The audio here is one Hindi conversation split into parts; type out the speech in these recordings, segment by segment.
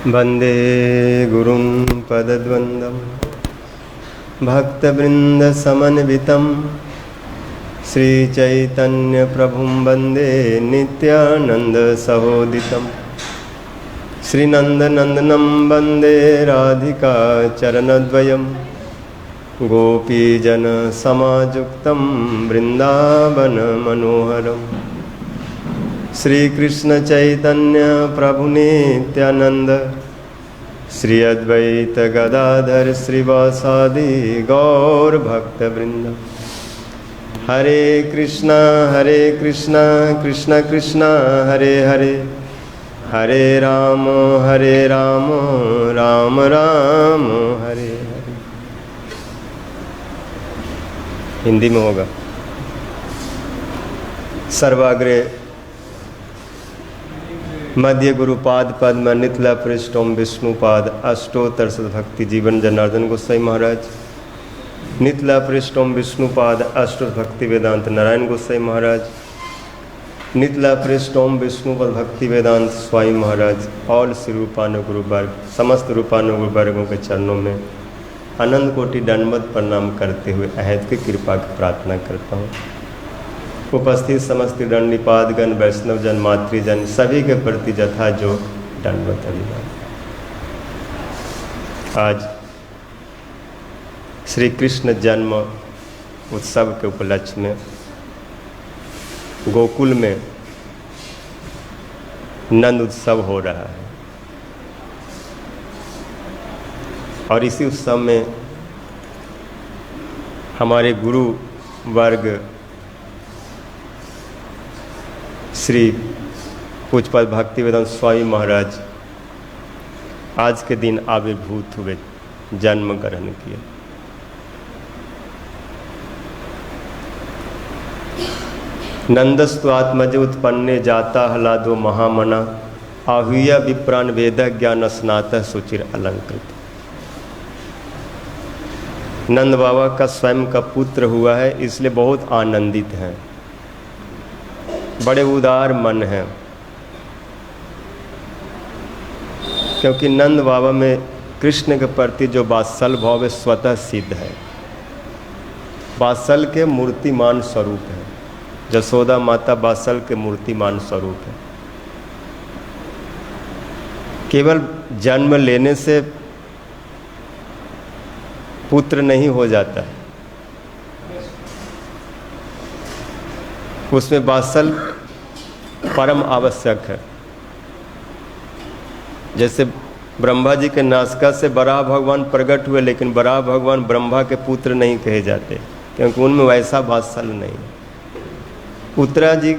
वंदे गुरुं पदद्वन्द्वं भक्तवृन्दसमन्वितं श्रीचैतन्यप्रभुं वन्दे नित्यानन्दसहोदितं श्रीनन्दनन्दनं वन्दे राधिका चरणद्वयं गोपीजनसमायुक्तं वृन्दावनमनोहरम् श्रीकृष्ण चैतन्य प्रभु नित्यानंद श्री अद्वैत गदाधर श्रीवासादि गौर भक्तवृंद। हरे कृष्णा कृष्ण कृष्ण हरे हरे, हरे राम राम राम हरे हरे। हिंदी में होगा। सर्वाग्रे मध्य गुरुपाद पद्म नितला पृष्ठोम विष्णुपाद अष्टोत्तर भक्ति जीवन जनार्दन गोसाई महाराज, नितला पृष्ठोम विष्णुपाद अष्टोत्तर भक्ति वेदांत नारायण गोसाई महाराज, नितला पृष्ठोम विष्णुपद भक्ति वेदांत स्वामी महाराज और श्री रूपानुगुरु वर्ग, समस्त रूपानुगुरु वर्गों के चरणों में अनंत कोटि दंडवत प्रणाम करते हुए अहद की कृपा की प्रार्थना करता हूँ। उपस्थित समस्त दंडनिपातगण वैष्णव जन मातृजन सभी के प्रति जथा जो दंडवत अभिवादन। आज श्री कृष्ण जन्म उत्सव के उपलक्ष्य में गोकुल में नंद उत्सव हो रहा है और इसी उत्सव में हमारे गुरु वर्ग श्री पूज्यपाद भक्तिवेदांत स्वामी महाराज आज के दिन आविर्भूत हुए, जन्म ग्रहण किया। नंदस्तु आत्मज उत्पन्ने जाता हलादो महामना आहूय विप्राण वेद ज्ञान स्नात सुचिर अलंकृत। नंद बाबा का स्वयं का पुत्र हुआ है, इसलिए बहुत आनंदित हैं, बड़े उदार मन हैं, क्योंकि नंद बाबा में कृष्ण के प्रति जो वात्सल भाव है स्वतः सिद्ध है। वात्सल के मूर्तिमान स्वरूप है, जसोदा माता वात्सल के मूर्तिमान स्वरूप है। केवल जन्म लेने से पुत्र नहीं हो जाता, उसमें वात्सल परम आवश्यक है। जैसे ब्रह्मा जी के नासिका से बराह भगवान प्रकट हुए, लेकिन बराह भगवान ब्रह्मा के पुत्र नहीं कहे जाते, क्योंकि उनमें वैसा वात्सल नहीं। उत्तरा जी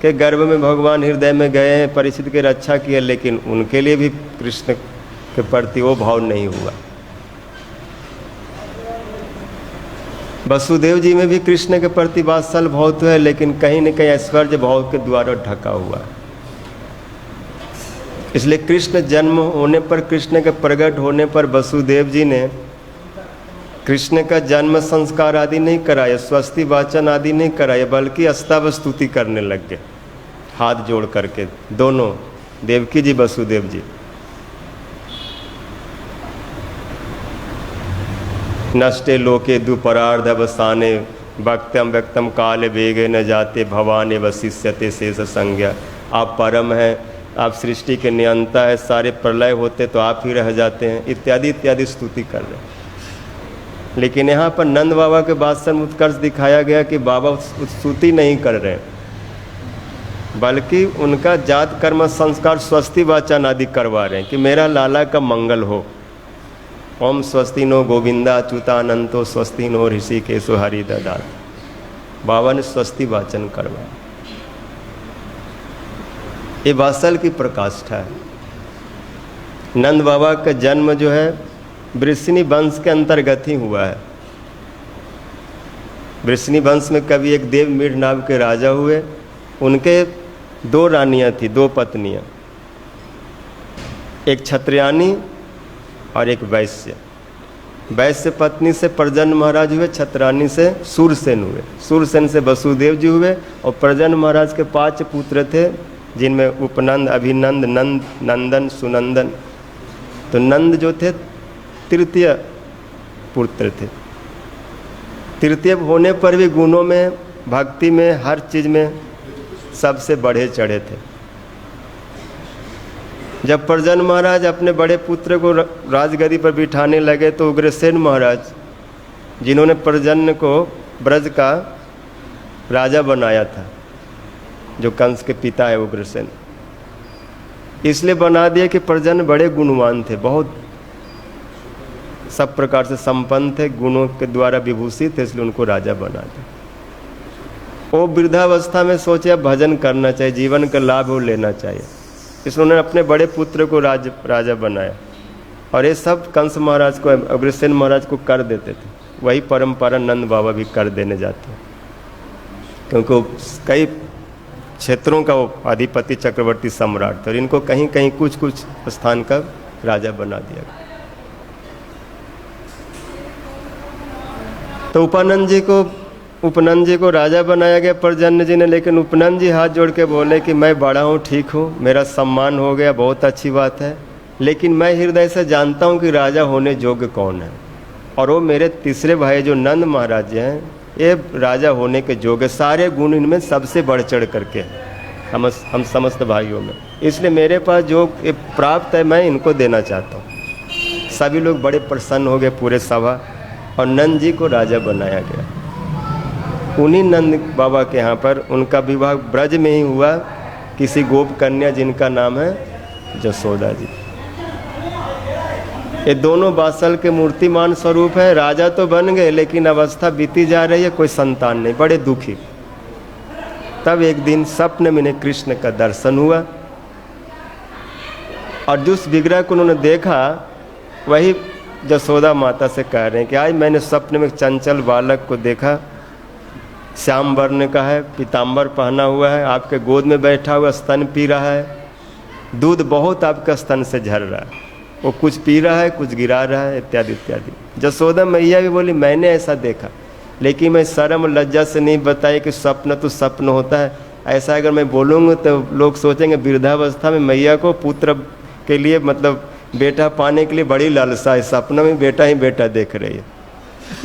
के गर्भ में भगवान हृदय में गए हैं, परीक्षित की रक्षा किए, लेकिन उनके लिए भी कृष्ण के प्रति वो भाव नहीं हुआ। वसुदेव जी में भी कृष्ण के प्रति वात्सल भाव तो है, लेकिन कहीं न कहीं ऐश्वर्य भाव के द्वारा ढका हुआ है। इसलिए कृष्ण जन्म होने पर, कृष्ण के प्रकट होने पर वसुदेव जी ने कृष्ण का जन्म संस्कार आदि नहीं कराया, स्वस्ति वाचन आदि नहीं कराया, बल्कि अस्ताव स्तुति करने लग गए हाथ जोड़ करके, दोनों देवकी जी वसुदेव जी। नष्टे लोके दुपरार्धवसाने भक्तम व्यक्तम काल वेगे न जाते भवाने वशिष्यते शेष संज्ञा। आप परम हैं, आप सृष्टि के नियंता है, सारे प्रलय होते तो आप ही रह जाते हैं, इत्यादि इत्यादि स्तुति कर रहे हैं। लेकिन यहाँ पर नंद बाबा के वात्सल उत्कर्ष दिखाया गया कि बाबा स्तुति नहीं कर रहे, बल्कि उनका जात कर्म संस्कार स्वस्ति वाचन आदि करवा रहे हैं कि मेरा लाला का मंगल हो। ओम स्वस्ति नो गोविंदा अच्युतानंतो स्वस्ति नो ऋषिकेशो हरि ददात। बाबा ने स्वस्ति वाचन करवाया। ये वात्सल की प्रकाष्ठा है। नंद बाबा का जन्म जो है वृष्णि वंश के अंतर्गत ही हुआ है। वृष्णि वंश में कभी एक देव मीढ़ नाम के राजा हुए, उनके दो रानियां थी, दो पत्नियां, एक क्षत्रियानी और एक वैश्य। वैश्य पत्नी से प्रजन महाराज हुए, क्षत्रानी से सूरसेन हुए, सूरसेन से वसुदेव जी हुए, और प्रजन महाराज के 5 पुत्र थे, जिनमें उपनंद, अभिनंद, नंद, नंदन, सुनंदन तो नंद जो थे तृतीय पुत्र थे। तृतीय होने पर भी गुणों में, भक्ति में, हर चीज़ में सबसे बढ़े चढ़े थे। जब प्रजन महाराज अपने बड़े पुत्र को राजगद्दी पर बिठाने लगे तो उग्रसेन महाराज, जिन्होंने प्रजन को ब्रज का राजा बनाया था, जो कंस के पिता है उग्रसेन, इसलिए बना दिया कि प्रजन बड़े गुणवान थे, बहुत सब प्रकार से संपन्न थे, गुणों के द्वारा विभूषित थे, इसलिए उनको राजा बना दिया। वो वृद्धावस्था में सोचे अब भजन करना चाहिए, जीवन का लाभ वो लेना चाहिए, इसलिए उन्होंने अपने बड़े पुत्र को राजा बनाया। और ये सब कंस महाराज को, अग्रसेन महाराज को कर देते थे। वही परंपरा नंद बाबा भी कर देने जाते हैं, क्योंकि वो कई क्षेत्रों का वो अधिपति चक्रवर्ती सम्राट थे और इनको कहीं कहीं कुछ कुछ स्थान का राजा बना दिया गया। तो उपनंद जी को राजा बनाया गया प्रजन्य जी ने, लेकिन उपनंद जी हाथ जोड़ के बोले कि मैं बड़ा हूँ, ठीक हूँ, मेरा सम्मान हो गया, बहुत अच्छी बात है, लेकिन मैं हृदय से जानता हूँ कि राजा होने योग्य कौन है, और वो मेरे तीसरे भाई जो नंद महाराज हैं, ये राजा होने के योग्य, सारे गुण इनमें सबसे बढ़ चढ़ करके हम समस्त भाइयों में, इसलिए मेरे पास जो प्राप्त है मैं इनको देना चाहता हूँ। सभी लोग बड़े प्रसन्न हो गए, पूरे सभा, और नंद जी को राजा बनाया गया। उन्हीं नंद बाबा के यहाँ पर उनका विवाह ब्रज में ही हुआ, किसी गोप कन्या जिनका नाम है जसोदा जी। ये दोनों बासल के मूर्तिमान स्वरूप है। राजा तो बन गए, लेकिन अवस्था बीती जा रही है, कोई संतान नहीं, बड़े दुखी। तब एक दिन सपने में इन्हें कृष्ण का दर्शन हुआ, और जिस विग्रह को उन्होंने देखा वही जसोदा माता से कह रहे हैं कि आज मैंने सपने में एक चंचल बालक को देखा, श्याम वर्ण का है, पीताम्बर पहना हुआ है, आपके गोद में बैठा हुआ, स्तन पी रहा है, दूध बहुत आपका स्तन से झर रहा है, वो कुछ पी रहा है, कुछ गिरा रहा है, इत्यादि इत्यादि। जसोदा मैया भी बोली मैंने ऐसा देखा, लेकिन मैं शर्म लज्जा से नहीं बताई कि स्वप्न तो स्वप्न होता है। ऐसा अगर मैं बोलूँगा तो लोग सोचेंगे वृद्धावस्था में मैया को पुत्र के लिए, मतलब बेटा पाने के लिए बड़ी लालसा है, सपना में बेटा ही बेटा देख रही है,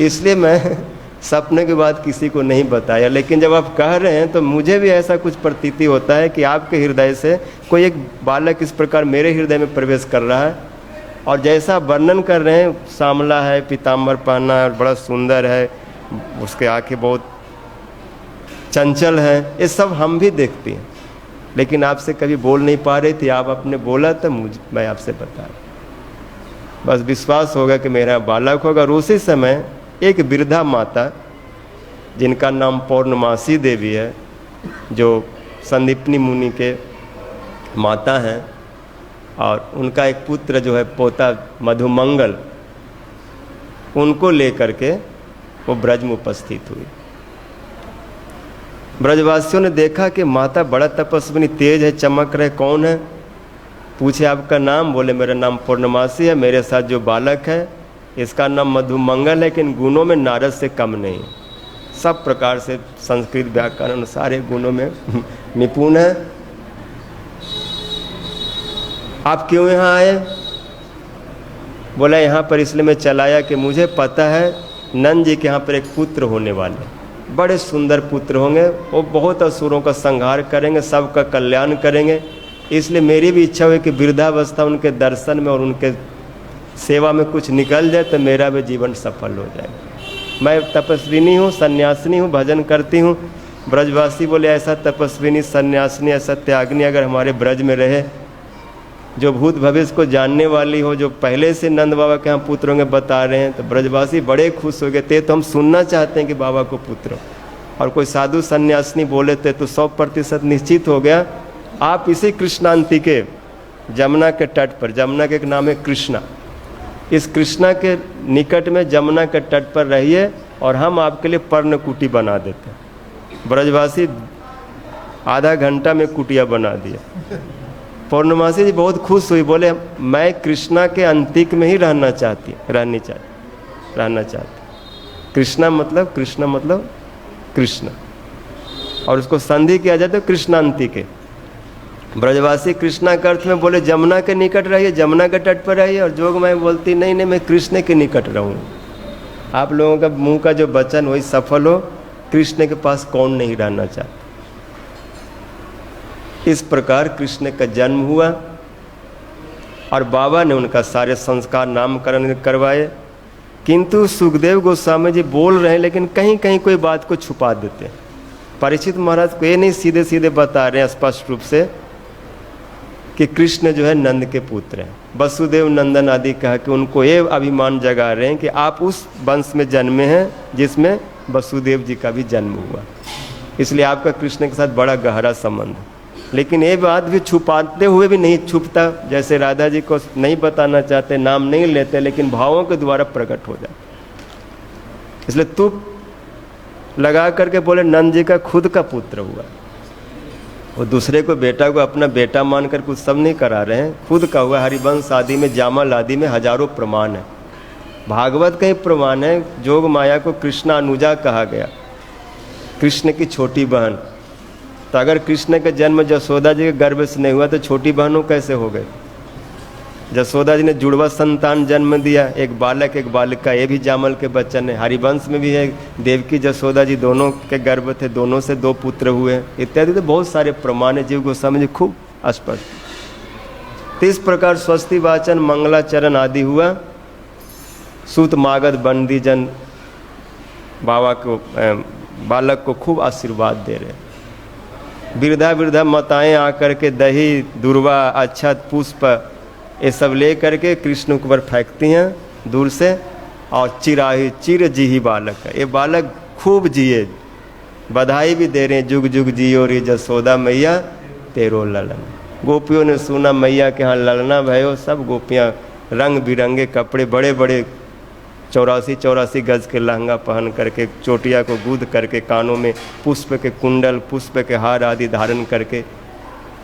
इसलिए मैं सपने के बाद किसी को नहीं बताया। लेकिन जब आप कह रहे हैं तो मुझे भी ऐसा कुछ प्रतीति होता है कि आपके हृदय से कोई एक बालक इस प्रकार मेरे हृदय में प्रवेश कर रहा है, और जैसा वर्णन कर रहे हैं, सांवला है, पीताम्बर पहना है, बड़ा सुंदर है, उसके आंखें बहुत चंचल हैं, ये सब हम भी देखते हैं, लेकिन आपसे कभी बोल नहीं पा रही थी। आप आपने बोला तो मैं आपसे बता रहा, बस विश्वास होगा कि मेरा बालक होगा। और उसी समय एक वृद्धा माता जिनका नाम पौर्णमासी देवी है, जो संदीपनी मुनि के माता हैं, और उनका एक पुत्र जो है पोता मधुमंगल, उनको लेकर के वो ब्रज में उपस्थित हुई। ब्रजवासियों ने देखा कि माता बड़ा तपस्विनी, तेज है, चमक रहे, कौन है? पूछे आपका नाम? बोले मेरा नाम पूर्णमासी है, मेरे साथ जो बालक है इसका नाम मधुमंगल है, लेकिन गुणों में नारद से कम नहीं, सब प्रकार से संस्कृत व्याकरण सारे गुणों में निपुण है। आप क्यों यहाँ आए? बोला यहाँ पर इसलिए मैं चलाया कि मुझे पता है नंद जी के यहाँ पर एक पुत्र होने वाले, बड़े सुंदर पुत्र होंगे, वो बहुत असुरों का संहार करेंगे, सबका कल्याण करेंगे, इसलिए मेरी भी इच्छा हुई कि वृद्धावस्था उनके दर्शन में और उनके सेवा में कुछ निकल जाए तो मेरा भी जीवन सफल हो जाए। मैं तपस्विनी हूँ, सन्यासिनी हूँ, भजन करती हूँ। ब्रजवासी बोले ऐसा तपस्विनी, सन्यासिनी, ऐसा त्यागनी अगर हमारे ब्रज में रहे, जो भूत भविष्य को जानने वाली हो, जो पहले से नंद बाबा के यहाँ पुत्र होंगे बता रहे हैं, तो ब्रजवासी बड़े खुश हो गए थे। तो हम सुनना चाहते हैं कि बाबा को पुत्र, और कोई साधु सन्यासिनी बोले थे तो 100% निश्चित हो गया। आप इसी कृष्णांति के जमुना के तट पर, जमुना के एक नाम है कृष्णा, इस कृष्णा के निकट में जमुना के तट पर रहिए और हम आपके लिए पर्णकुटी बना देते हैं। ब्रजवासी आधा घंटा में कुटिया बना दिया। पौर्णमासी जी बहुत खुश हुई, बोले मैं कृष्णा के अंतिक में ही रहना चाहती। कृष्णा मतलब कृष्ण, और उसको संधि किया जाए तो कृष्णांति के। ब्रजवासी कृष्णा के अर्थ में बोले जमुना के निकट रहिए, जमुना के तट पर रहिए, और जोगमाया बोलती नहीं नहीं मैं कृष्ण के निकट रहूँ। आप लोगों का मुंह का जो वचन वही सफल हो, कृष्ण के पास कौन नहीं रहना चाहता। इस प्रकार कृष्ण का जन्म हुआ और बाबा ने उनका सारे संस्कार नामकरण करवाए। किंतु सुखदेव गोस्वामी जी बोल रहे हैं लेकिन कहीं कहीं कोई बात को छुपा देते हैं। परीक्षित महाराज को ये नहीं सीधे सीधे बता रहे हैं स्पष्ट रूप से कि कृष्ण जो है नंद के पुत्र हैं, वसुदेव नंदन आदि कहा कि उनको ये अभिमान जगा रहे हैं कि आप उस वंश में जन्मे हैं जिसमें वसुदेव जी का भी जन्म हुआ, इसलिए आपका कृष्ण के साथ बड़ा गहरा संबंध। लेकिन ये बात भी छुपाते हुए भी नहीं छुपता, जैसे राधा जी को नहीं बताना चाहते, नाम नहीं लेते, लेकिन भावों के द्वारा प्रकट हो जाए। इसलिए तुप लगा करके बोले नंद जी का खुद का पुत्र हुआ। वो दूसरे को बेटा को अपना बेटा मानकर कुछ सब नहीं करा रहे हैं, खुद का हुआ। हरिवंश आदि में, जामल आदि में हजारों प्रमाण है, भागवत का ही प्रमाण है। जोग माया को कृष्णा अनुजा कहा गया, कृष्ण की छोटी बहन। तो अगर कृष्ण का जन्म जसोदा जी के गर्भ से नहीं हुआ तो छोटी बहनों कैसे हो गए? जसोदा जी ने जुड़वा संतान जन्म दिया, एक बालक एक बालिका, ये भी जामल के बच्चन है। हरिवंश में भी है, देवकी जसोदा जी दोनों के गर्भ थे, दोनों से 2 पुत्र हुए, इत्यादि। तो बहुत सारे प्रमाण है, जीव गोस्वामी जी खूब स्पष्ट। तो इस प्रकार स्वस्ति वाचन मंगलाचरण आदि हुआ। सूत मागध बंदी जन बाबा को बालक को खूब आशीर्वाद दे रहे। वृद्धा माताएं आकर के दही दुर्वा अक्षत पुष्प ये सब ले करके कृष्ण के ऊपर फेंकती हैं दूर से, और चिर जी ही बालक है, ये बालक खूब जिए, बधाई भी दे रहे हैं, जुग जुग जियो रे जसोदा मैया तेरो ललन। गोपियों ने सुना मैया के यहाँ ललना भयो, सब गोपियाँ रंग बिरंगे कपड़े, बड़े बड़े 84 गज के लहंगा पहन करके, चोटिया को गूंद करके, कानों में पुष्प के कुंडल, पुष्प के हार आदि धारण करके,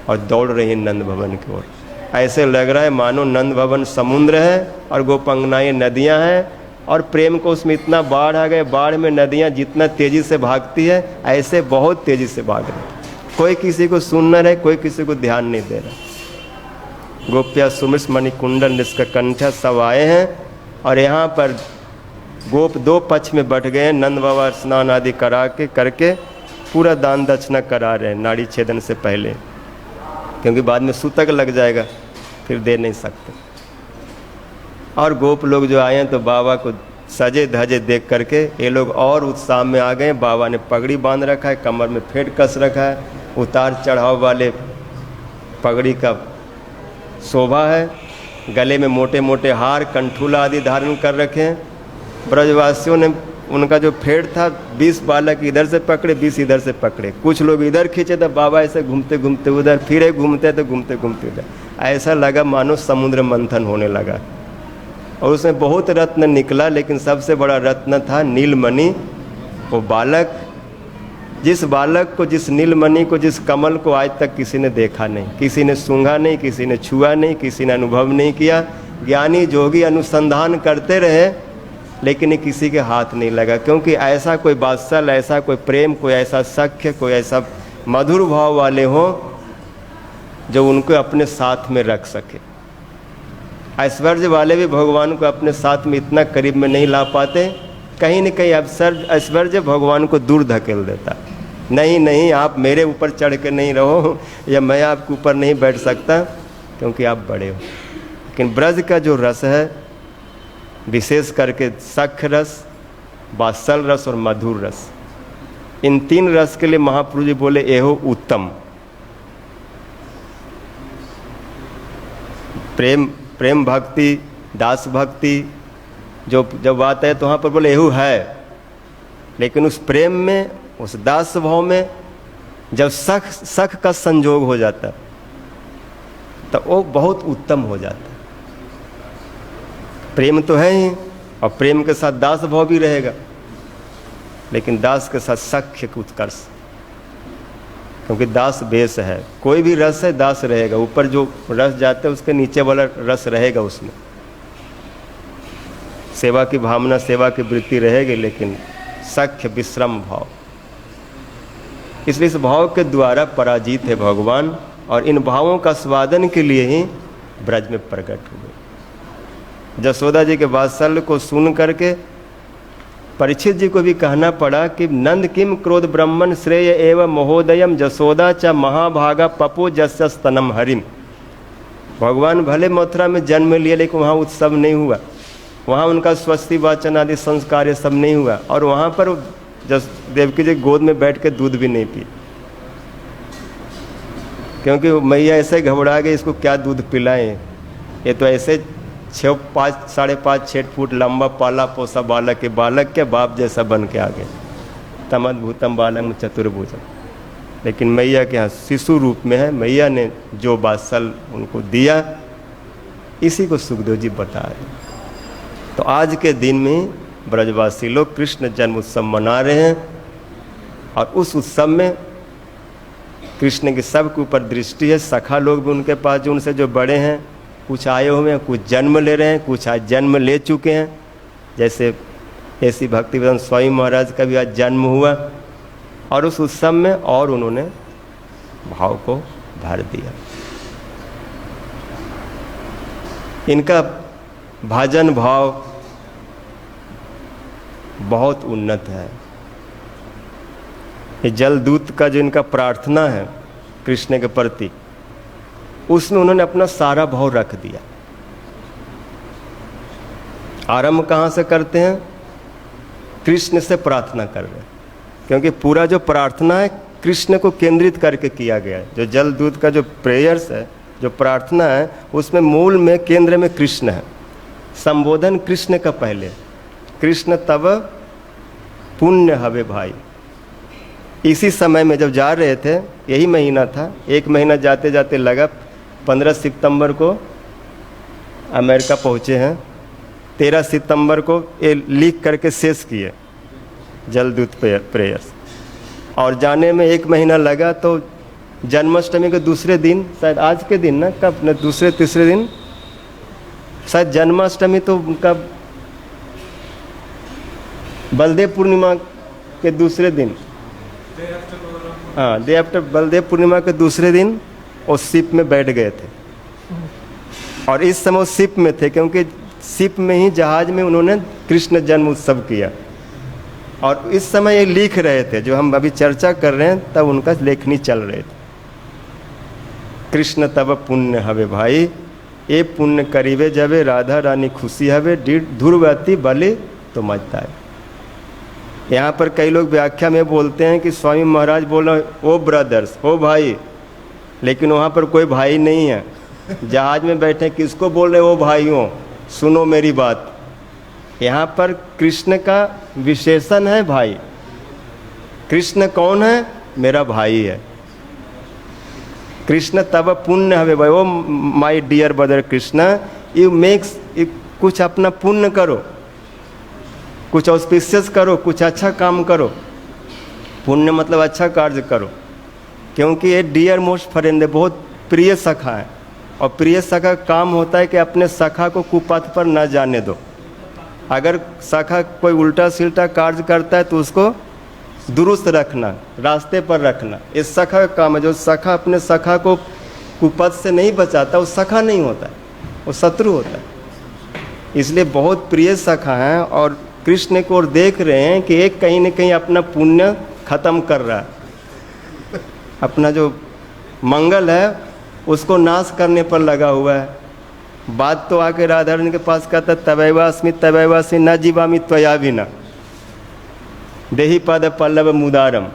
और दौड़ रही है नंद भवन की ओर। ऐसे लग रहा है मानो नंद भवन समुद्र है और गोपंगनाएँ नदियाँ हैं, और प्रेम को उसमें इतना बाढ़ आ गए। बाढ़ में नदियाँ जितना तेज़ी से भागती है, ऐसे बहुत तेज़ी से भाग रहे। कोई किसी को सुन न रहे, कोई किसी को ध्यान नहीं दे रहा। गोप्या सुमिस मणिकुंडल निष्कंठ सब आए हैं, और यहाँ पर गोप 2 पक्ष में बैठ गए हैं। नंद बाबा स्नान आदि करके पूरा दान दक्षिणा करा रहे हैं नाड़ी छेदन से पहले, क्योंकि बाद में सूतक लग जाएगा, फिर दे नहीं सकते। और गोप लोग जो आए हैं तो बाबा को सजे धजे देख करके ये लोग और उत्साह में आ गए। बाबा ने पगड़ी बांध रखा है, कमर में फेट कस रखा है, उतार चढ़ाव वाले पगड़ी का शोभा है, गले में मोटे मोटे हार कंठूला आदि धारण कर रखे हैं। ब्रजवासियों ने उनका जो फेट था 20 बालक इधर से पकड़े, 20 इधर से पकड़े, कुछ लोग इधर खींचे तो बाबा ऐसे घूमते घूमते उधर, फिर घूमते तो घूमते घूमते उधर। ऐसा लगा मानो समुद्र मंथन होने लगा। और उसमें बहुत रत्न निकला, लेकिन सबसे बड़ा रत्न था नीलमणि। वो बालक, जिस बालक को, जिस नीलमणि को, जिस कमल को आज तक किसी ने देखा नहीं, किसी ने सूंघा नहीं, किसी ने छुआ नहीं, किसी ने अनुभव नहीं किया। ज्ञानी जोगी अनुसंधान करते रहे, लेकिन ये किसी के हाथ नहीं लगा, क्योंकि ऐसा कोई वात्सल, ऐसा कोई प्रेम, कोई ऐसा सख्य, कोई ऐसा मधुर भाव वाले हों जो उनको अपने साथ में रख सके। ऐश्वर्य वाले भी भगवान को अपने साथ में इतना करीब में नहीं ला पाते, कहीं न कहीं ऐश्वर्य भगवान को दूर धकेल देता। नहीं, आप मेरे ऊपर चढ़ के नहीं रहो, या मैं आपके ऊपर नहीं बैठ सकता क्योंकि आप बड़े हो। लेकिन ब्रज का जो रस है, विशेष करके सख्य रस, वात्सल रस और मधुर रस, इन 3 रस के लिए महाप्रभु जी बोले एहो उत्तम। प्रेम भक्ति, दास भक्ति जो जब बात है तो वहाँ पर बोले एहू है, लेकिन उस प्रेम में, उस दास भाव में जब सख का संजोग हो जाता है तो वो बहुत उत्तम हो जाता है। प्रेम तो है ही, और प्रेम के साथ दास भाव भी रहेगा, लेकिन दास के साथ सख्य उत्कर्ष, क्योंकि दास बेस है। कोई भी रस है दास रहेगा, ऊपर जो रस जाते हैं उसके नीचे वाला रस रहेगा, उसमें सेवा की भावना, सेवा की वृत्ति रहेगी, लेकिन सख्य विश्रम भाव। इसलिए इस भाव के द्वारा पराजित है भगवान, और इन भावों का स्वादन के लिए ही ब्रज में प्रकट हुए। जसोदा जी के वात्सल्य को सुन करके परीक्षित जी को भी कहना पड़ा कि नंद किम क्रोध ब्रह्मन श्रेय एवं महोदयम जसोदा च महाभागा पपो जस्य स्तनम हरिम। भगवान भले मथुरा में जन्म लिए लेकिन वहाँ उत्सव नहीं हुआ, वहाँ उनका स्वस्ति वाचन आदि संस्कार ये सब नहीं हुआ, और वहाँ पर देवकी जी गोद में बैठ के दूध भी नहीं पी, क्योंकि मैया ऐसे घबरा गई, इसको क्या दूध पिलाएं, ये तो ऐसे 5.5-6 फुट लंबा पाला पोसा बालक के बालक के बाप जैसा बन के आ गए। तमद्भूतम बालम चतुर्भुजम। लेकिन मैया के यहाँ शिशु रूप में है, मैया ने जो वात्सल उनको दिया, इसी को सुखदेव जी बता रहे। तो आज के दिन में ब्रजवासी लोग कृष्ण जन्म उत्सव मना रहे हैं, और उस उत्सव में कृष्ण के सबके ऊपर दृष्टि है। सखा लोग भी उनके पास जो उनसे जो बड़े हैं, कुछ आए हुए हैं, कुछ जन्म ले रहे हैं, कुछ आज जन्म ले चुके हैं। जैसे ऐसी भक्तिवेदांत स्वामी महाराज का भी आज जन्म हुआ, और उस उत्सव में और उन्होंने भाव को भर दिया। इनका भजन भाव बहुत उन्नत है। ये जलदूत का जो इनका प्रार्थना है कृष्ण के प्रति, उसमें उन्होंने अपना सारा भाव रख दिया। आरंभ कहाँ से करते हैं? कृष्ण से प्रार्थना कर रहे हैं, क्योंकि पूरा जो प्रार्थना है कृष्ण को केंद्रित करके किया गया है। जो जलदूत का जो प्रेयर्स है, जो प्रार्थना है, उसमें मूल में केंद्र में कृष्ण है। संबोधन कृष्ण का पहले, कृष्ण तब पुण्य हवे भाई। इसी समय में जब जा रहे थे, यही महीना था, एक महीना जाते जाते लगा, 15 सितंबर को अमेरिका पहुँचे हैं, 13 सितंबर को ये लिख करके शेष किए जलदूत प्रेयर्स, और जाने में एक महीना लगा। तो जन्माष्टमी के दूसरे दिन, शायद आज के दिन ना, कब न दूसरे तीसरे दिन, शायद जन्माष्टमी तो उनका बलदेव पूर्णिमा के दूसरे दिन, हाँ, डे आफ्टर बलदेव पूर्णिमा के दूसरे दिन वो शिप में बैठ गए थे। और इस समय वो शिप में थे, क्योंकि शिप में ही जहाज में उन्होंने कृष्ण जन्म उत्सव किया। और इस समय ये लिख रहे थे, जो हम अभी चर्चा कर रहे हैं, तब उनका लेखनी चल रहे थे। कृष्ण तब पुण्य हवे भाई, ये पुण्य करीबे जबे, राधा रानी खुशी हवे, ध्रुवती बलि तो मजता है। यहाँ पर कई लोग व्याख्या में बोलते हैं कि स्वामी महाराज बोल रहे ओ ब्रदर्स, ओ भाई, लेकिन वहाँ पर कोई भाई नहीं है। जहाज में बैठे किसको बोल रहे ओ भाइयों, सुनो मेरी बात। यहाँ पर कृष्ण का विशेषण है भाई। कृष्ण कौन है? मेरा भाई है। कृष्ण तब पुण्य हवे भाई, O my dear brother Krishna, you makes, कुछ अपना पुण्य करो, कुछ ऑस्पिशियस करो, कुछ अच्छा काम करो। पुण्य मतलब अच्छा कार्य करो, क्योंकि ये डियर मोस्ट फ्रेंड है, बहुत प्रिय सखा है। और प्रिय सखा का काम होता है कि अपने सखा को कुपथ पर न जाने दो। अगर सखा कोई उल्टा सिल्टा कार्य करता है तो उसको दुरुस्त रखना, रास्ते पर रखना, इस सखा का काम है। जो सखा अपने सखा को कुपथ से नहीं बचाता, वो सखा नहीं होता, वो शत्रु होता है। इसलिए बहुत प्रिय सखा हैं, और कृष्ण को और देख रहे हैं कि एक कहीं न कहीं अपना पुण्य खत्म कर रहा है, अपना जो मंगल है उसको नाश करने पर लगा हुआ है। बात तो आके राधा रानी के पास कहता, तवैवास्मि न जीवामि त्वया बिना, देहि पद पल्लव मुदारम।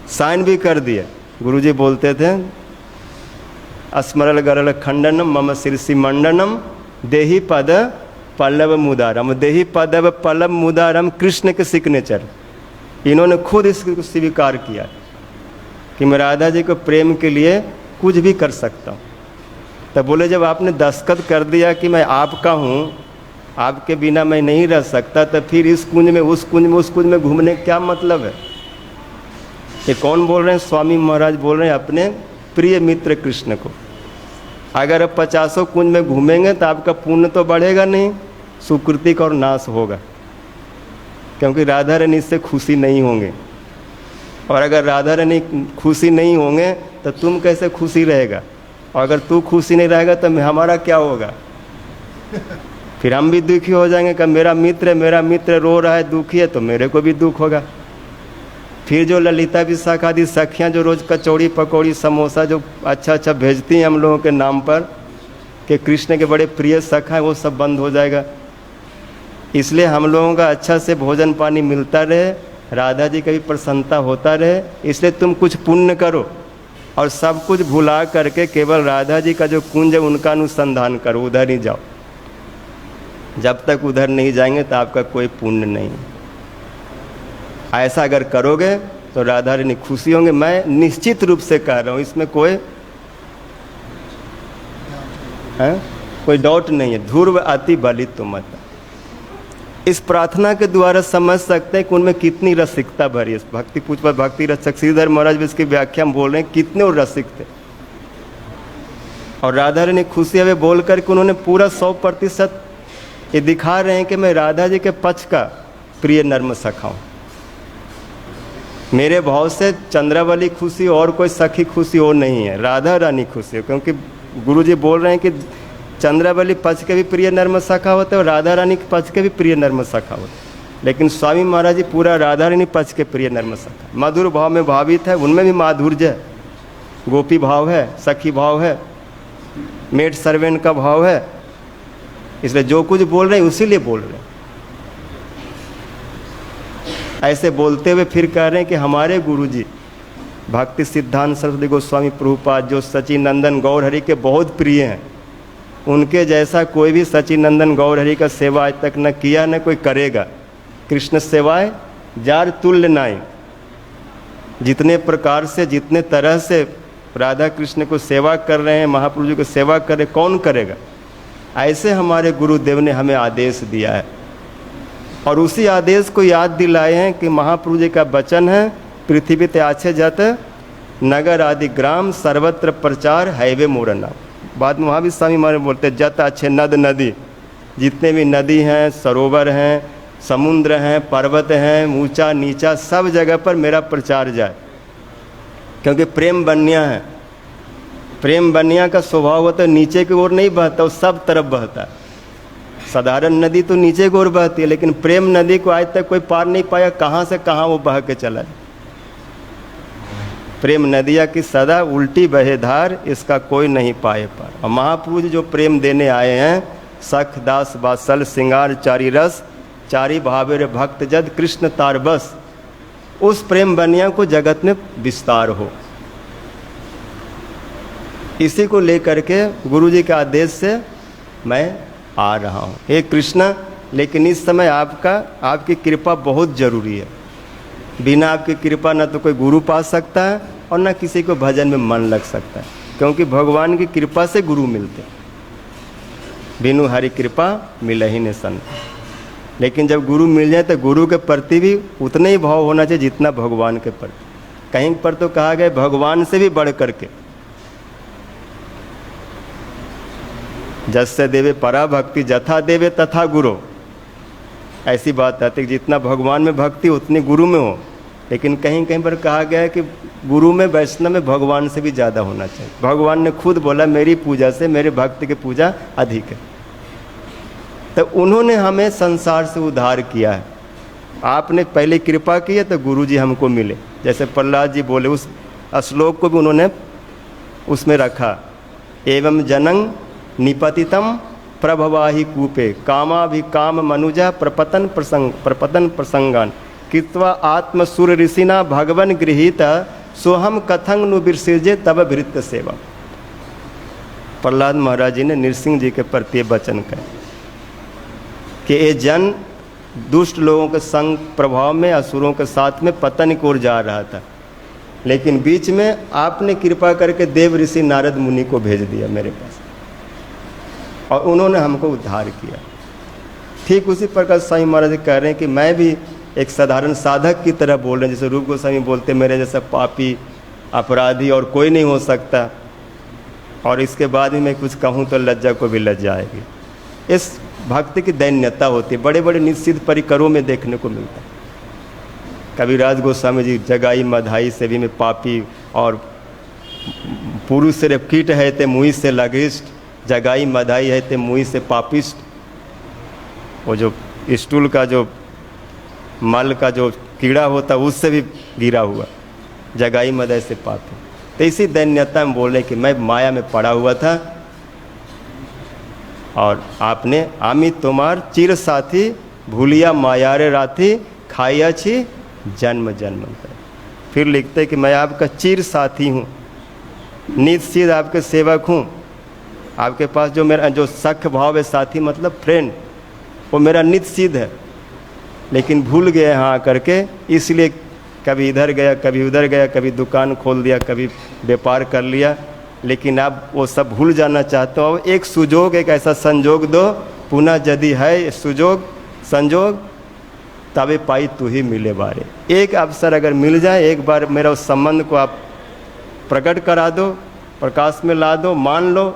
साइन भी कर दिए। गुरुजी बोलते थे, स्मरल गरल खंडनम मम शीर्षि मंडनम, देहि पद पल्लव मुदारम। देहि पद पल्लव मुदारम कृष्ण के सिग्नेचर। इन्होंने खुद इसको स्वीकार किया कि मैं राधा जी को प्रेम के लिए कुछ भी कर सकता हूँ। तब बोले, जब आपने दस्तखत कर दिया कि मैं आपका हूँ, आपके बिना मैं नहीं रह सकता, तो फिर इस कुंज में उस कुंज में उस कुंज में घूमने क्या मतलब है? ये कौन बोल रहे हैं? स्वामी महाराज बोल रहे हैं अपने प्रिय मित्र कृष्ण को। अगर आप 50 कुंज में घूमेंगे तो आपका पुण्य तो बढ़ेगा नहीं, सुकृति का और नाश होगा, क्योंकि राधा रानी इससे खुशी नहीं होंगे। और अगर राधा रानी खुशी नहीं होंगे तो तुम कैसे खुशी रहेगा, और अगर तू खुशी नहीं रहेगा तो हमारा क्या होगा? फिर हम भी दुखी हो जाएंगे कि मेरा मित्र रो रहा है, दुखी है, तो मेरे को भी दुख होगा। फिर जो ललिता विशाखा आदि सखियाँ जो रोज़ कचौड़ी पकौड़ी समोसा जो अच्छा भेजती हैं हम लोगों के नाम पर कि कृष्ण के बड़े प्रिय सखा है, वो सब बंद हो जाएगा। इसलिए हम लोगों का अच्छा से भोजन पानी मिलता रहे, राधा जी का भी प्रसन्नता होता रहे, इसलिए तुम कुछ पुण्य करो और सब कुछ भुला करके केवल राधा जी का जो कुंज है उनका अनुसंधान करो, उधर ही जाओ। जब तक उधर नहीं जाएंगे तो आपका कोई पुण्य नहीं। ऐसा अगर करोगे तो राधा रानी खुशी होंगे। मैं निश्चित रूप से कह रहा हूँ, इसमें कोई डाउट नहीं है। ध्रुव अति बलित तो मत। इस प्रार्थना के द्वारा समझ सकते हैं कि उनमें कितनी रसिकता भरी है। भक्ति पूछ पर भक्ति रसिक श्रीधर महाराज भी इसकी व्याख्या बोल रहे हैं, कितने वो रसिक थे। और राधा रानी खुशी हुए बोल करके उन्होंने पूरा 100% ये दिखा रहे हैं कि मैं राधा जी के पक्ष का प्रिय नर्म सखा हूँ। मेरे भाव से चंद्रावली खुशी और कोई सखी खुशी और नहीं है, राधा रानी खुशी है। क्योंकि गुरु जी बोल रहे हैं कि चंद्रावली पक्ष के भी प्रिय नर्म सखा होते हैं और राधा रानी के पक्ष के भी प्रिय नर्म सखा होते हैं। लेकिन स्वामी महाराज जी पूरा राधा रानी पक्ष के प्रिय नर्म सखा, मधुर भाव में भावित है, उनमें भी माधुर्य है, गोपी भाव है, सखी भाव है, मेड सर्वेंट का भाव है। इसलिए जो कुछ बोल रहे हैं उसी लिए बोल रहे हैं। ऐसे बोलते हुए फिर कह रहे हैं कि हमारे गुरुजी भक्ति सिद्धांत सरस्वती गोस्वामी प्रभुपाद जो सचिनंदन गौर हरि के बहुत प्रिय हैं, उनके जैसा कोई भी सचिनंदन गौर हरि का सेवा आज तक न किया न कोई करेगा। कृष्ण सेवाएं जार तुल्य नाई। जितने प्रकार से जितने तरह से राधा कृष्ण को सेवा कर रहे हैं, महाप्रभु जी को सेवा कर रहे, कौन करेगा? ऐसे हमारे गुरुदेव ने हमें आदेश दिया है और उसी आदेश को याद दिलाए हैं कि महाप्रभु जी का वचन है, पृथ्वी ते आछे जत नगर आदि ग्राम सर्वत्र प्रचार हैवे मोर नाम। बाद में वहाँ भी स्वामी महाराज बोलते हैं जत अच्छे नद नदी, जितने भी नदी हैं, सरोवर हैं, समुद्र हैं, पर्वत हैं, ऊंचा नीचा, सब जगह पर मेरा प्रचार जाए। क्योंकि प्रेम बनिया है, प्रेम बनिया का स्वभाव होता है नीचे की ओर नहीं बहता, वो सब तरफ बहता है। साधारण नदी तो नीचे की ओर बहती है, लेकिन प्रेम नदी को आज तक कोई पार नहीं पाया, कहाँ से कहाँ वो बह के चला है। प्रेम नदिया की सदा उल्टी बहे धार, इसका कोई नहीं पाए पार। और महाप्रभु जी जो प्रेम देने आए हैं, सख दास बासल सिंगार चारी रस, चारी भावेर भक्त जद कृष्ण तार बस, उस प्रेम बनिया को जगत में विस्तार हो, इसी को लेकर के गुरु जी के आदेश से मैं आ रहा हूँ। हे कृष्ण, लेकिन इस समय आपकी कृपा बहुत जरूरी है। बिना आपकी कृपा न तो कोई गुरु पा सकता है और न किसी को भजन में मन लग सकता है, क्योंकि भगवान की कृपा से गुरु मिलते हैं। बिनु हरि कृपा मिलहि न संत। लेकिन जब गुरु मिल जाए तो गुरु के प्रति भी उतना ही भाव होना चाहिए जितना भगवान के प्रति। कहीं पर तो कहा गया भगवान से भी बढ़ करके, जस्य देवे परा भक्ति जथा देवे तथा गुरु, ऐसी बात आती है जितना भगवान में भक्ति उतनी गुरु में हो। लेकिन कहीं कहीं पर कहा गया है कि गुरु में वैष्णव में भगवान से भी ज़्यादा होना चाहिए। भगवान ने खुद बोला मेरी पूजा से मेरे भक्त की पूजा अधिक है। तो उन्होंने हमें संसार से उद्धार किया है। आपने पहले कृपा की है तो गुरु जी हमको मिले। जैसे प्रहलाद जी बोले, उस श्लोक को भी उन्होंने उसमें रखा, एवं जनंग निपतितम प्रभवाहि कूपे कामाभिकाम मनुजा प्रपतन प्रसंगान कृत्वा आत्मसुर ऋषिना भगवन गृहीत सोहम कथंग नु विसृजे तब भृत्य सेवा। प्रहलाद महाराज जी ने नृसिंह जी के प्रति वचन कहा कि ये जन दुष्ट लोगों के संग प्रभाव में असुरों के साथ में पतन की ओर जा रहा था, लेकिन बीच में आपने कृपा करके देव ऋषि नारद मुनि को भेज दिया मेरे पास और उन्होंने हमको उद्धार किया। ठीक उसी प्रकार स्वामी महाराज जी कह रहे हैं कि मैं भी एक साधारण साधक की तरह बोल रहे हैं। जैसे रूप गोस्वामी बोलते मेरे जैसा पापी अपराधी और कोई नहीं हो सकता, और इसके बाद भी मैं कुछ कहूँ तो लज्जा को भी लज्जा आएगी। इस भक्ति की दैन्यता होती है, बड़े बड़े निश्चित परिकरों में देखने को मिलता है। कबीराज गोस्वामी जी जगाई मधाई से भी में पापी और पुरुष से कीट है ते मुई से लघिष्ठ, जगाई मधाई है ते मुई से पापिष्ट। वो जो स्टूल का जो मल का जो कीड़ा होता उससे भी गिरा हुआ, जगाई मधाई से पापी। तो इसी दैन्यता में बोल रहे कि मैं माया में पड़ा हुआ था और आपने आमी तुम्हार चिर साथी भूलिया मायारे राथी खाइया छी जन्म जन्मांतर। फिर लिखते कि मैं आपका चिर साथी हूँ, निश्चित आपके सेवक हूँ। आपके पास जो मेरा जो सख्य भाव है, साथी मतलब फ्रेंड, वो मेरा निश्चित है, लेकिन भूल गए यहाँ करके, इसलिए कभी इधर गया कभी उधर गया, कभी दुकान खोल दिया कभी व्यापार कर लिया, लेकिन अब वो सब भूल जाना चाहते हो। अब एक सुजोग, एक ऐसा संजोग दो, पुनः यदि है सुजोग संजोग तबे पाई तू ही मिले बारे। एक अवसर अगर मिल जाए, एक बार मेरा उस संबंध को आप प्रकट करा दो, प्रकाश में ला दो, मान लो,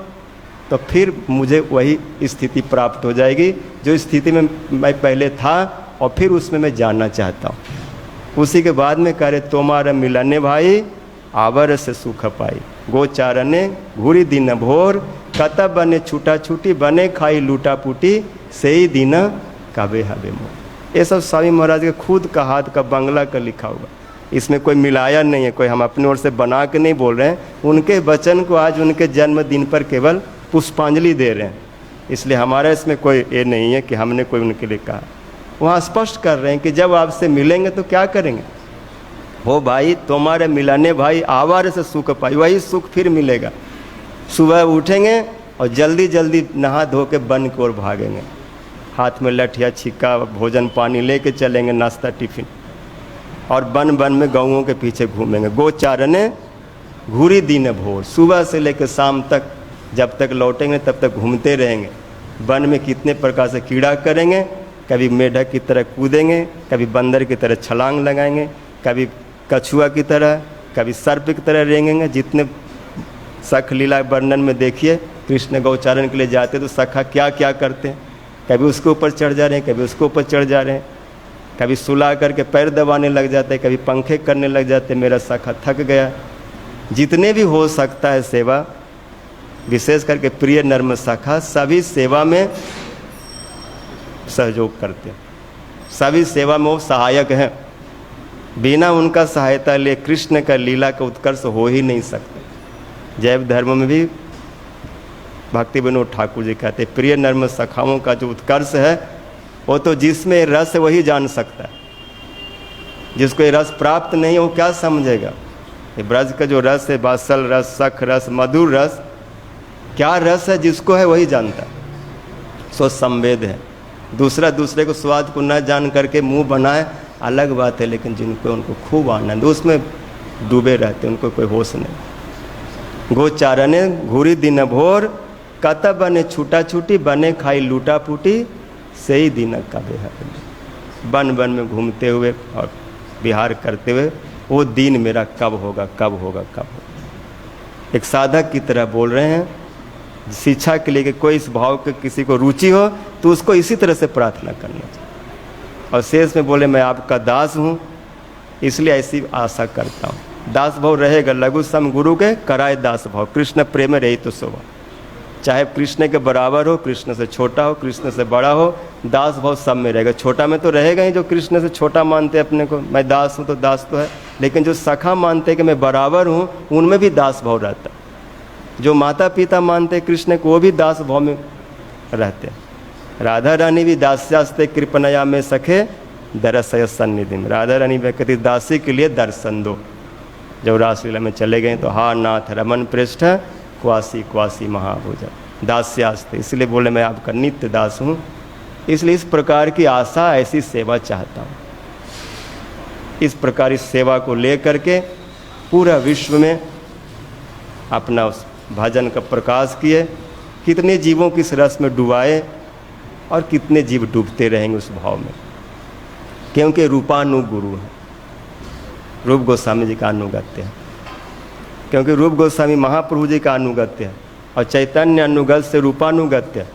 तो फिर मुझे वही स्थिति प्राप्त हो जाएगी जो स्थिति में मैं पहले था और फिर उसमें मैं जानना चाहता हूँ। उसी के बाद में कह रहे तुम्हारा मिलने भाई आवर से सुख पाई, गोचारने घूरी दिन भोर, कतब बने छूटा छूटी, बने खाई लूटा पुटी, सही दिन काबे हबे मोर। ये सब स्वामी महाराज के खुद का हाथ का बंगला का लिखा हुआ, इसमें कोई मिलाया नहीं है, कोई हम अपनी ओर से बना के नहीं बोल रहे हैं। उनके वचन को आज उनके जन्मदिन पर केवल पुष्पांजलि दे रहे हैं, इसलिए हमारा इसमें कोई ये नहीं है कि हमने कोई उनके लिए कहा। वहाँ स्पष्ट कर रहे हैं कि जब आपसे मिलेंगे तो क्या करेंगे, हो भाई तुम्हारे मिलाने भाई आवार से सुख पाई, वही सुख फिर मिलेगा। सुबह उठेंगे और जल्दी जल्दी नहा धो के वन की ओर भागेंगे, हाथ में लठिया छिक्का भोजन पानी लेके चलेंगे, नाश्ता टिफिन, और वन वन में गौओं के पीछे घूमेंगे। गोचारने घूरी दिन भोर, सुबह से लेकर शाम तक, जब तक लौटेंगे तब तक घूमते रहेंगे। वन में कितने प्रकार से कीड़ा करेंगे, कभी मेढक की तरह कूदेंगे, कभी बंदर की तरह छलांग लगाएंगे, कभी कछुआ की तरह, कभी सर्प की तरह रेंगेंगे। जितने सख लीला वर्णन में देखिए, कृष्ण गौचारण के लिए जाते तो सखा क्या क्या करते हैं, कभी उसके ऊपर चढ़ जा रहे हैं, कभी उसके ऊपर चढ़ जा रहे हैं, कभी सुला करके पैर दबाने लग जाते हैं, कभी पंखे करने लग जाते हैं। मेरा सखा थक गया। जितने भी हो सकता है सेवा, विशेष करके प्रिय नर्म सखा सभी सेवा में सहयोग करते हैं, सभी सेवा में वो सहायक हैं। बिना उनका सहायता लिए कृष्ण का लीला का उत्कर्ष हो ही नहीं सकता। जैव धर्म में भी भक्ति विनोद ठाकुर जी कहते हैं, प्रिय नर्म सखाओं का जो उत्कर्ष है वो तो जिसमें रस है वही जान सकता है। जिसको ये रस प्राप्त नहीं है वो क्या समझेगा। ये ब्रज का जो रस है, बासल रस, सख रस, मधुर रस, क्या रस है जिसको है वही जानता है। सो संवेद है। दूसरा दूसरे को स्वाद को न जान करके मुंह बनाए अलग बात है, लेकिन जिनको उनको खूब आनंद, उसमें डूबे रहते, उनको कोई होश नहीं। गोचारने घूरी दिन भोर, कतब बने छूटा छूटी, बने खाई लूटा पुटी, सही दिन कबे है। वन वन में घूमते हुए और विहार करते हुए, वो दिन मेरा कब होगा कब होगा कब होगा। एक साधक की तरह बोल रहे हैं। शिक्षा के लिए कि कोई इस भाव के किसी को रुचि हो तो उसको इसी तरह से प्रार्थना करना चाहिए। और शेष में बोले मैं आपका दास हूँ, इसलिए ऐसी आशा करता हूँ। दास भाव रहेगा, लघु सम गुरु के कराए दास भाव, कृष्ण प्रेम रही तो सोवा। चाहे कृष्ण के बराबर हो, कृष्ण से छोटा हो, कृष्ण से बड़ा हो, दास भाव सब में रहेगा। छोटा में तो रहेगा ही, जो कृष्ण से छोटा मानते अपने को, मैं दास हूँ तो दास तो है, लेकिन जो सखा मानते कि मैं बराबर हूँ, उनमें भी दास भाव रहता है। जो माता पिता मानते कृष्ण को, वो भी दास भाव में रहते हैं। राधा रानी भी दास्यास्ते कृपनया में सखे दरसय सन्निधि में। राधा रानी कहती दासी के लिए दर्शन दो। जब रासलीला में चले गए तो हा नाथ रमन पृष्ठ क्वासी क्वासी महाभुजा दास्यास्ते, इसलिए बोले मैं आपका नित्य दास हूँ। इसलिए इस प्रकार की आशा, ऐसी सेवा चाहता हूँ। इस प्रकार इस सेवा को ले करके पूरा विश्व में अपना उस भजन का प्रकाश किए। कितने जीवों की इस रस में डुबाए और कितने जीव डूबते रहेंगे उस भाव में, क्योंकि रूपानुगुरु है। रूप गोस्वामी जी का अनुगत्य है, क्योंकि रूप गोस्वामी महाप्रभु जी का अनुगत्य है, और चैतन्य अनुगत से रूपानुगत्य,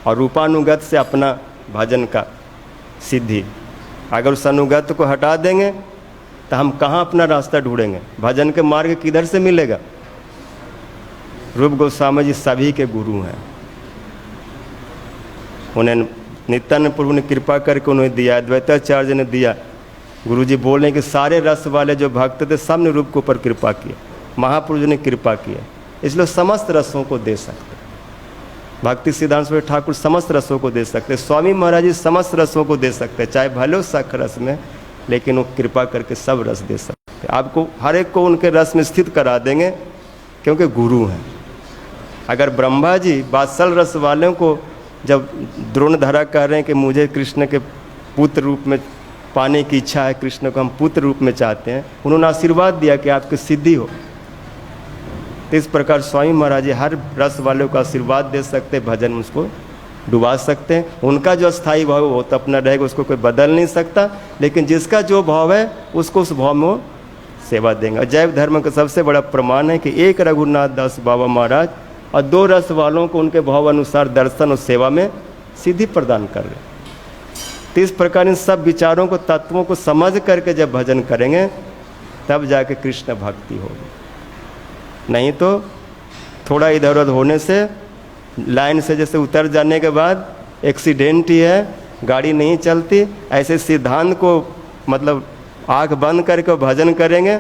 और रूपानुगत से अपना भजन का सिद्धि। अगर उस अनुगत्य को हटा देंगे तो हम कहाँ अपना रास्ता ढूंढेंगे? भजन के मार्ग किधर से मिलेगा? रूप गोस्वामी जी सभी के गुरु हैं। उन्हें नित्यानंद प्रभु ने कृपा करके उन्हें दिया, द्वैताचार्य ने दिया। गुरु जी बोल रहे हैं कि सारे रस वाले जो भक्त थे सब ने रूप के ऊपर कृपा किया, महापुरुष ने कृपा किया, इसलिए समस्त रसों को दे सकते। भक्ति सिद्धांत स्वरूप ठाकुर समस्त रसों को दे सकते, स्वामी महाराज जी समस्त रसों को दे सकते, चाहे भले हो सख रस में, लेकिन वो कृपा करके सब रस दे सकते। आपको हर एक को उनके रस में स्थित करा देंगे, क्योंकि गुरु हैं। अगर ब्रह्मा जी वात्सल रस वालों को जब द्रोणधरा कह रहे हैं कि मुझे कृष्ण के पुत्र रूप में पाने की इच्छा है, कृष्ण को हम पुत्र रूप में चाहते हैं, उन्होंने आशीर्वाद दिया कि आपकी सिद्धि हो। तो इस प्रकार स्वामी महाराज जी हर रस वालों को आशीर्वाद दे सकते, भजन में उसको डुबा सकते हैं। उनका जो स्थायी भाव वो तो अपना रहेगा, उसको कोई बदल नहीं सकता, लेकिन जिसका जो भाव है उसको उस भाव में वो सेवा देंगे। जैव धर्म का सबसे बड़ा प्रमाण है कि एक रघुनाथ दास बाबा महाराज और 2 रस वालों को उनके भाव अनुसार दर्शन और सेवा में सिद्धि प्रदान कर रहे। तो इस प्रकार इन सब विचारों को, तत्वों को समझ करके जब भजन करेंगे तब जाके कृष्ण भक्ति होगी। नहीं तो थोड़ा इधर उधर होने से, लाइन से जैसे उतर जाने के बाद एक्सीडेंट ही है, गाड़ी नहीं चलती, ऐसे सिद्धांत को मतलब आँख बंद करके भजन करेंगे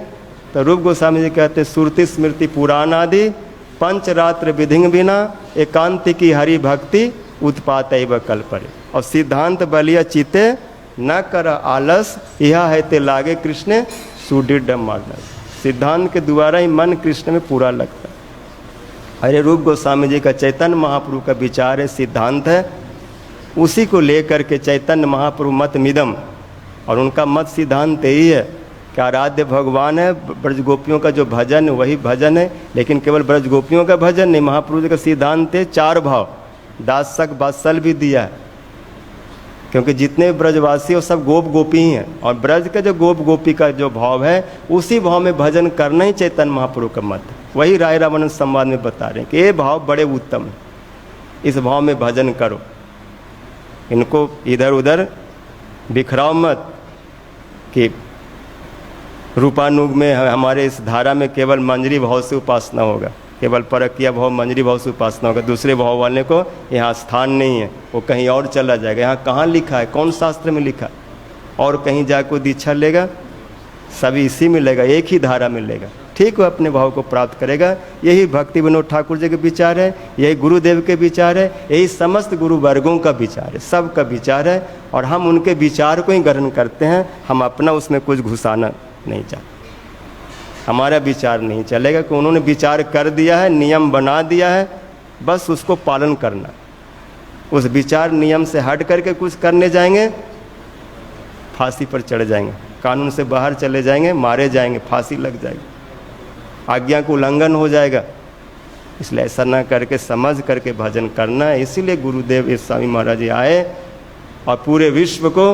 तो रूप गोस्वामी जी कहते हैं सुरति स्मृति पुराण आदि पंचरात्र विधिंग बिना एकांति की हरि भक्ति उत्पात एव कल्परे। और सिद्धांत बलिया चिते न कर आलस, यह है ते लागे कृष्ण सुदृढ़ मानस। सिद्धांत के द्वारा ही मन कृष्ण में पूरा लगता है। अरे रूप गोस्वामी जी का चैतन्य महाप्रभु का विचार है, सिद्धांत है, उसी को लेकर के चैतन्य महाप्रभु मत मिदम, और उनका मत सिद्धांत यही है कि आराध्य भगवान है। ब्रज गोपियों का जो भजन है वही भजन है, लेकिन केवल ब्रज गोपियों का भजन नहीं, महाप्रभु जी का सिद्धांत है 4 भाव, दासक बात्सल भी दिया है, क्योंकि जितने ब्रजवासी हो सब गोप गोपी ही हैं, और ब्रज का जो गोप गोपी का जो भाव है उसी भाव में भजन करना ही चैतन्य महाप्रभु का मत है। वही राय रामानंद संवाद में बता रहे हैं कि ये भाव बड़े उत्तम है, इस भाव में भजन करो, इनको इधर उधर बिखराओ मत कि रूपानुग में हमारे इस धारा में केवल मंजरी भाव से उपासना होगा, केवल परकिया भाव मंजरी भाव से उपासना होगा, दूसरे भाव वाले को यहाँ स्थान नहीं है, वो कहीं और चला जाएगा। यहाँ कहाँ लिखा है, कौन शास्त्र में लिखा, और कहीं जाकर दीक्षा लेगा, सभी इसी में लेगा, एक ही धारा में लेगा, ठीक वो अपने भाव को प्राप्त करेगा। यही भक्ति विनोद ठाकुर जी के विचार है, यही गुरुदेव के विचार है, यही समस्त गुरु वर्गों का विचार है, सबका विचार है, और हम उनके विचार को ही ग्रहण करते हैं। हम अपना उसमें कुछ घुसाना नहीं चाहते, हमारा विचार नहीं चलेगा कि उन्होंने विचार कर दिया है, नियम बना दिया है, बस उसको पालन करना। उस विचार नियम से हट करके कुछ करने जाएंगे, फांसी पर चढ़ जाएंगे, कानून से बाहर चले जाएंगे, मारे जाएंगे, फांसी लग जाएगी, आज्ञा को उल्लंघन हो जाएगा। इसलिए ऐसा ना करके समझ करके भजन करना है। इसीलिए गुरुदेव ये स्वामी महाराज जी आए और पूरे विश्व को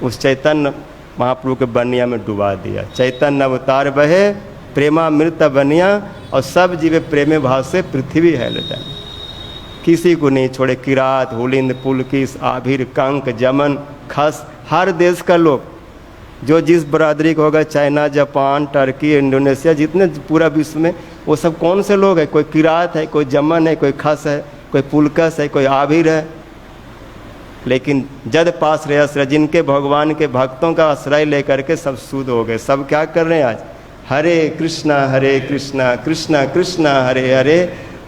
उस चैतन्य महाप्रभु के बनिया में डुबा दिया। चैतन्य अवतार बहे प्रेमामृत बनिया, और सब जीवे प्रेमे भाव से पृथ्वी है जाए, किसी को नहीं छोड़े। किरात, हुलिंद, पुलकिस, आभिर, कंक, जमन, खस, हर देश का लोग जो जिस बरादरी का होगा, चाइना, जापान, टर्की, इंडोनेशिया, जितने पूरा विश्व में, वो सब कौन से लोग हैं? कोई किरात है, कोई जमन है, कोई खस है, कोई पुलकस है, कोई आभिर है। लेकिन जद पास रहे आश्रय, जिनके भगवान के भक्तों का आश्रय लेकर के सब शुद्ध हो गए। सब क्या कर रहे हैं आज? हरे कृष्णा कृष्णा कृष्णा हरे हरे,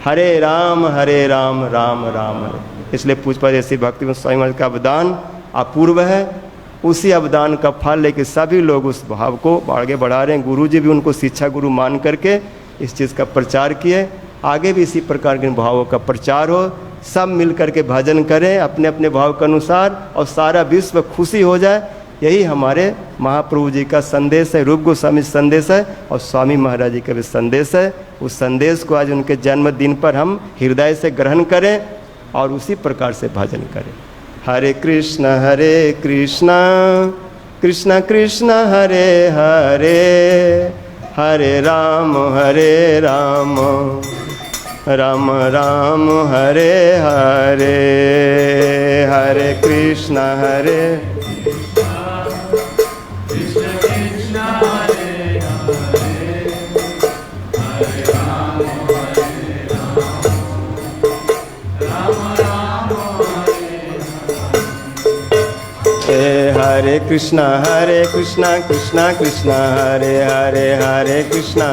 हरे राम राम राम हरे। इसलिए पूजपा जैसी भक्ति में स्वामी महाराज का अवदान अपूर्व है। उसी अवदान का फल लेके सभी लोग उस भाव को आगे बढ़ा रहे हैं। गुरु जी भी उनको शिक्षा गुरु मान करके इस चीज़ का प्रचार किए। आगे भी इसी प्रकार के भावों का प्रचार हो, सब मिल करके भजन करें अपने अपने भाव के अनुसार, और सारा विश्व खुशी हो जाए। यही हमारे महाप्रभु जी का संदेश है, रूप गोस्वामी संदेश है, और स्वामी महाराज जी का भी संदेश है। उस संदेश को आज उनके जन्मदिन पर हम हृदय से ग्रहण करें और उसी प्रकार से भजन करें। हरे कृष्ण कृष्ण कृष्ण हरे हरे, हरे राम राम राम हरे हरे, हरे कृष्ण हरे कृष्णा कृष्णा कृष्णा हरे हरे, हरे कृष्णा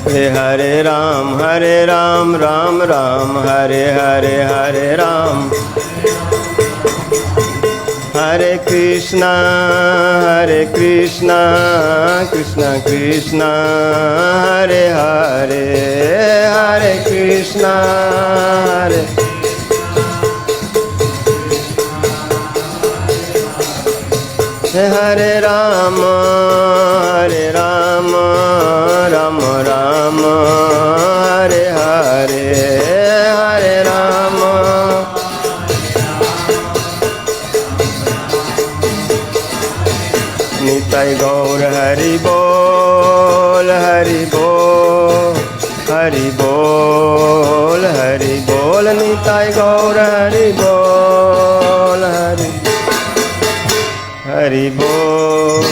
हरे राम राम राम हरे हरे, हरे राम हरे कृष्णा कृष्णा कृष्णा हरे हरे, हरे कृष्णा हरे हरे राम राम राम हरे हरे, हरे राम निताई गौर हरि बोल, हरि बोल, हरि बोल, हरि बोल निताई गौर हरि बोल, हरि बोल।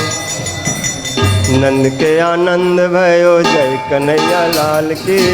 नंद के आनंद भयो, जय कन्हैया लाल की।